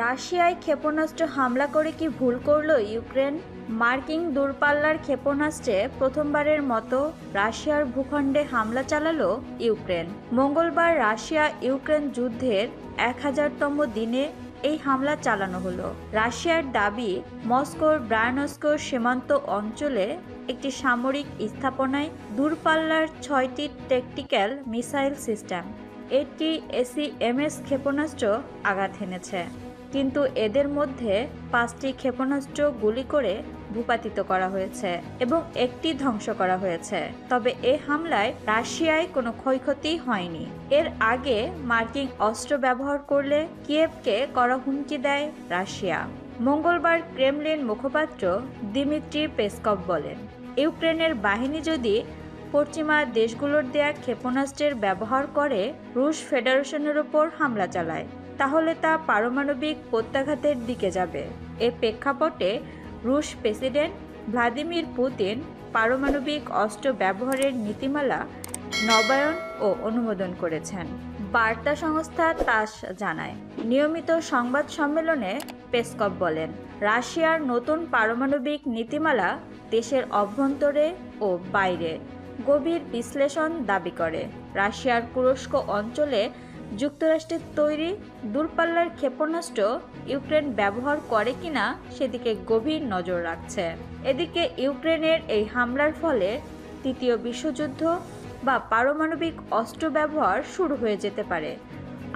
রাশিয়ায় ক্ষেপণাস্ত্র হামলা করে কি ভুল করল ইউক্রেন? মার্কিন দূরপাল্লার ক্ষেপণাস্ত্রে প্রথমবারের মতো রাশিয়ার ভূখণ্ডে হামলা চালালো ইউক্রেন। মঙ্গলবার রাশিয়া ইউক্রেন যুদ্ধের 1000তম দিনে এই হামলা চালানো হলো। রাশিয়ার দাবি, মস্কোর ব্রায়ানস্ক সীমান্ত অঞ্চলে একটি সামরিক স্থাপনায় দূরপাল্লার 6টি ট্যাকটিক্যাল মিসাইল সিস্টেম ATACMS ক্ষেপণাস্ত্র আঘাত হেনেছে, কিন্তু এদের মধ্যে 5টি ক্ষেপণাস্ত্র গুলি করে ভূপাতিত করা হয়েছে এবং একটি ধ্বংস করা হয়েছে। তবে এ হামলায় রাশিয়ায় কোনো ক্ষয়ক্ষতি হয়নি। এর আগে মার্কিন অস্ত্র ব্যবহার করলে কিয়েভকে কড়া হুমকি দেয় রাশিয়া। মঙ্গলবার ক্রেমলিন মুখপাত্র দিমিত্রি পেসকভ বলেন, ইউক্রেনের বাহিনী যদি পশ্চিমা দেশগুলোর দেয়া ক্ষেপণাস্ত্রের ব্যবহার করে রুশ ফেডারেশনের ওপর হামলা চালায়, তাহলে তা পারমাণবিক প্রত্যাঘাতের দিকে যাবে। এ প্রেক্ষাপটে রুশ প্রেসিডেন্ট ভ্লাদিমির পুতিন পারমাণবিক অস্ত্র ব্যবহারের নীতিমালা নবায়ন ও অনুমোদন করেছেন। বার্তা সংস্থা তাস জানায়, নিয়মিত সংবাদ সম্মেলনে পেসকভ বলেন, রাশিয়ার নতুন পারমাণবিক নীতিমালা দেশের অভ্যন্তরে ও বাইরে গভীর বিশ্লেষণ দাবি করে। রাশিয়ার কুরস্ক অঞ্চলে যুক্তরাষ্ট্রের তৈরি দূরপাল্লার ক্ষেপণাস্ত্র ইউক্রেন ব্যবহার করে কিনা সেদিকে গভীর নজর রাখছে। এদিকে ইউক্রেনের এই হামলার ফলে তৃতীয় বিশ্বযুদ্ধ বা পারমাণবিক অস্ত্র ব্যবহার শুরু হয়ে যেতে পারে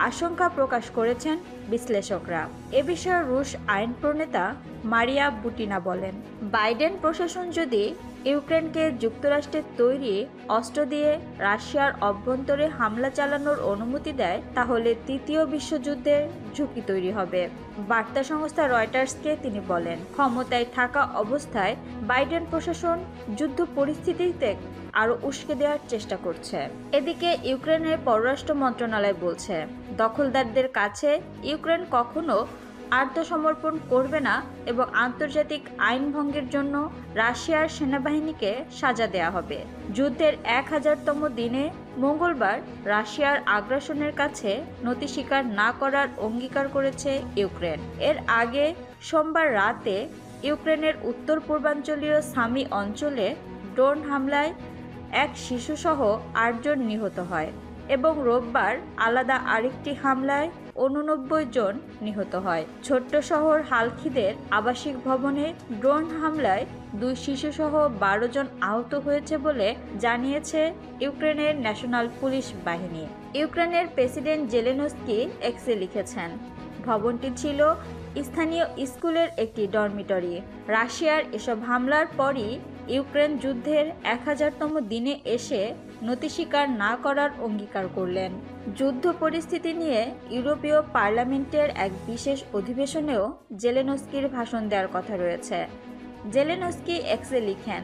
আশঙ্কা প্রকাশ করেছেন বিশ্লেষকরা। এ বিষয়ে রুশ আইন প্রণেতা মারিয়া বুটিনা বলেন, বাইডেন প্রশাসন যদি ইউক্রেনকে যুক্তরাষ্ট্রের তৈরি অস্ত্র দিয়ে রাশিয়ার অভ্যন্তরে হামলা চালানোর অনুমতি দেয়, তাহলে তৃতীয় বিশ্বযুদ্ধের ঝুঁকি তৈরি হবে। বার্তা সংস্থা রয়টার্সকে তিনি বলেন, ক্ষমতায় থাকা অবস্থায় বাইডেন প্রশাসন যুদ্ধ পরিস্থিতিতে আরও উস্কে দেওয়ার চেষ্টা করছে। এদিকে ইউক্রেনের পররাষ্ট্র মন্ত্রণালয় বলছে, দখলদারদের কাছে ইউক্রেন কখনো আত্মসমর্পণ করবে না এবং আন্তর্জাতিক আইন ভঙ্গের জন্য রাশিয়ার সেনাবাহিনীকে সাজা দেয়া হবে। যুদ্ধের 1000তম দিনে মঙ্গলবার রাশিয়ার আগ্রাসনের কাছে নতি স্বীকার না করার অঙ্গীকার করেছে ইউক্রেন। এর আগে সোমবার রাতে ইউক্রেনের উত্তর পূর্বাঞ্চলীয় সামি অঞ্চলে ড্রোন হামলায় এক শিশুসহ 8 জন নিহত হয় এবং রোববার আলাদা আরেকটি হামলায় 89 জন নিহত হয়। ছোট্ট শহর হালখিদের আবাসিক ভবনে ড্রোন হামলায় 2 শিশুসহ 12 জন আহত হয়েছে বলে জানিয়েছে ইউক্রেনের ন্যাশনাল পুলিশ বাহিনী। ইউক্রেনের প্রেসিডেন্ট জেলেনস্কি এক্সে লিখেছেন, ভবনটি ছিল স্থানীয় স্কুলের একটি ডরমিটরি। রাশিয়ার এসব হামলার পরই ইউক্রেন যুদ্ধের 1000তম দিনে এসে নতি স্বীকার না করার অঙ্গীকার করলেন। যুদ্ধ পরিস্থিতি নিয়ে ইউরোপীয় পার্লামেন্টের এক বিশেষ অধিবেশনেও জেলেনস্কির ভাষণ দেওয়ার কথা রয়েছে। জেলেনস্কি এক্সে লিখেন,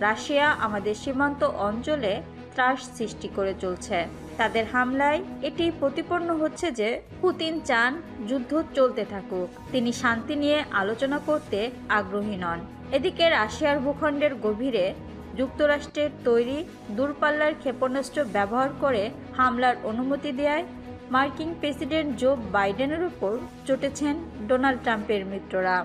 রাশিয়া আমাদের সীমান্ত অঞ্চলে ত্রাস সৃষ্টি করে চলছে। তাদের হামলায় এটি প্রতিপন্ন হচ্ছে যে পুতিন চান যুদ্ধ চলতে থাকুক, তিনি শান্তি নিয়ে আলোচনা করতে আগ্রহী নন। এদিকে রাশিয়ার ভূখণ্ডের গভীরে যুক্তরাষ্ট্রের তৈরি দূরপাল্লার ক্ষেপণাস্ত্র ব্যবহার করে হামলার অনুমতি দেয় মার্কিন প্রেসিডেন্ট জো বাইডেনের উপর চটেছেন ডোনাল্ড ট্রাম্পের মিত্ররা।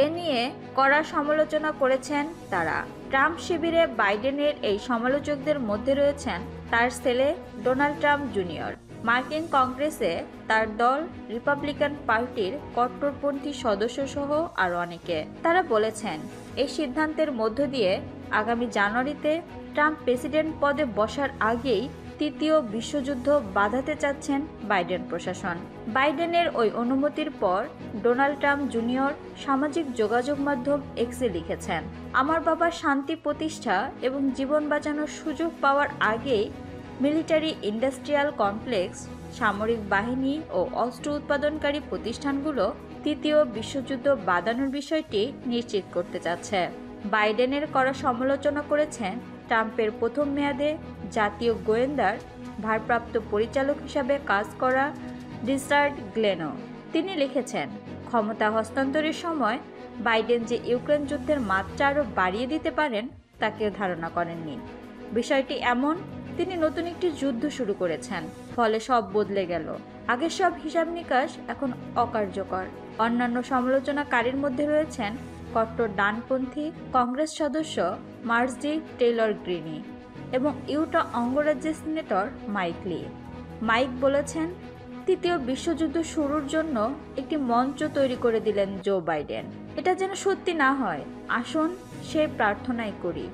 এ নিয়ে কড়া সমালোচনা করেছেন তারা। ট্রাম্প শিবিরে বাইডেনের এই সমালোচকদের মধ্যে রয়েছেন তার ছেলে ডোনাল্ড ট্রাম্প জুনিয়র। মার্কিন কংগ্রেসে তার দল রিপাবলিকান পার্টির কট্টরপন্থী সদস্য সহ আরও অনেকে। তারা বলেছেন, এই সিদ্ধান্তের মধ্য দিয়ে আগামী জানুয়ারিতে ট্রাম্প প্রেসিডেন্ট পদে বসার আগেই তৃতীয় বিশ্বযুদ্ধ বাধাতে চাচ্ছেন বাইডেন প্রশাসন। বাইডেনের ওই অনুমতির পর ডোনাল্ড ট্রাম্প জুনিয়র সামাজিক যোগাযোগ মাধ্যম এক্সে লিখেছেন, আমার বাবা শান্তি প্রতিষ্ঠা এবং জীবন বাঁচানোর সুযোগ পাওয়ার আগেই মিলিটারি ইন্ডাস্ট্রিয়াল কমপ্লেক্স, সামরিক বাহিনী ও অস্ত্র উৎপাদনকারী প্রতিষ্ঠানগুলো তৃতীয় বিশ্বযুদ্ধ বাঁধানোর বিষয়টি নিশ্চিত করতে চাচ্ছে। বাইডেনের কড়া সমালোচনা করেছেন ট্রাম্পের প্রথম মেয়াদে জাতীয় গোয়েন্দার ভারপ্রাপ্ত পরিচালক হিসাবে কাজ করা রিচার্ড গ্লেনো। তিনি লিখেছেন, ক্ষমতা হস্তান্তরের সময় বাইডেন যে ইউক্রেন যুদ্ধের মাত্রা আরও বাড়িয়ে দিতে পারেন তা কেউ ধারণা করেননি। বিষয়টি এমন, তিনি নতুন একটি যুদ্ধ শুরু করেছেন, ফলে সব বদলে গেল। আগের সব হিসাব নিকাশ এখন অকার্যকর। অন্যান্য সমালোচনাকারীর মধ্যে রয়েছেন কট্টর ডানপন্থী কংগ্রেস সদস্য মার্জি টেইলর গ্রিনি এবং ইউটা অঙ্গরাজ্যের সিনেটর মাইক লি। মাইক বলেছেন, তৃতীয় বিশ্বযুদ্ধ শুরুর জন্য একটি মঞ্চ তৈরি করে দিলেন জো বাইডেন। এটা যেন সত্যি না হয়, আসুন সেই প্রার্থনাই করি।